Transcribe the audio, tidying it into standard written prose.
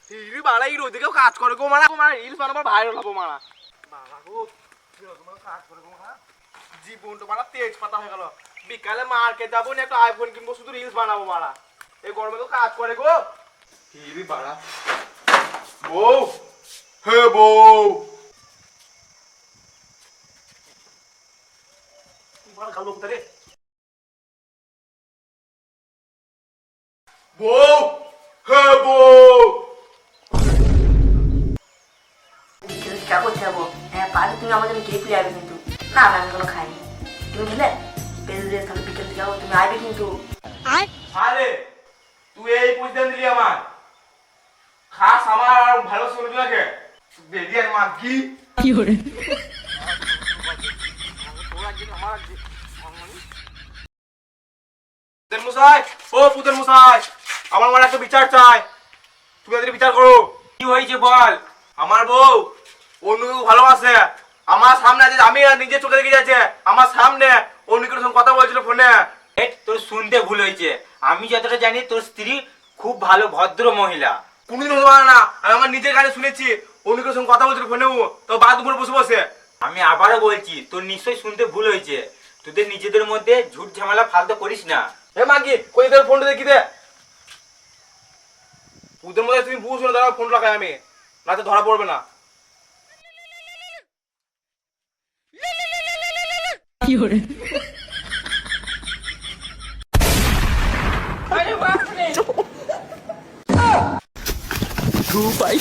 হিরি বাড়া এই রোদিকেও কাজ করে গো মারা রিলস বানাবার ভাইরাল হবো মারা বাবা গো তোমার কাজ করে গো মারা জীবনটা মারা তেজ পাতা হয়ে গেল বিকালে মার্কেট যাবো না একটা আইফোন কিনবো শুধু রিলস বানাবো মারা এই গরমে তো কাজ করে গো হিরি বাড়া বউ হে বউ মারা গালো কোথায় বউ হে বউ क्या করতে যাবো হ্যাঁ পারলে তুমি আমার জন্য কেক নিয়ে আসবে কিন্তু না আমি কোনো খাইনি তুমি খেলে বেশ তাহলে বিকেল যাবো তুমি আসবে কিন্তু আরে তুই এই পজিশন দিলি আমার খাস আমার আর ভালো শুনবি নাকি বেরিয়ে আর মার কি করে পুতের মশাই ও পুতের মশাই আমার মানে একটা বিচার চাই তুমি এদের বিচার করো কি হয়েছে বল? আমার বউ অন্য কেউ ভালোবাসে আমার সামনে আছে আমি নিজে চোখে দেখে যাচ্ছে আমার সামনে অন্য কেউ সঙ্গে কথা বলছিল ফোনে তোর শুনতে ভুল হয়েছে। আমি যতটা জানি তোর স্ত্রী খুব ভালো ভদ্র মহিলা। কোনোদিন হতে পারে না আমি আমার নিজের কানে শুনেছি অন্য কেউ সঙ্গে কথা বলছিল ফোনেও তো বাদ উপরে বসে বসে আমি আবারও বলছি তোর নিশ্চয়ই শুনতে ভুল হয়েছে। তোদের নিজেদের মধ্যে ঝুট ঝামেলা ফালতু করিস না। হে মাগি কই তোর ফোনটা দেখি দে ওদের মধ্যে তুমি বুঝ না দাঁড়াও ফোন রাখাই আমি রাতে ধরা পড়বে না কি করে ধুপাই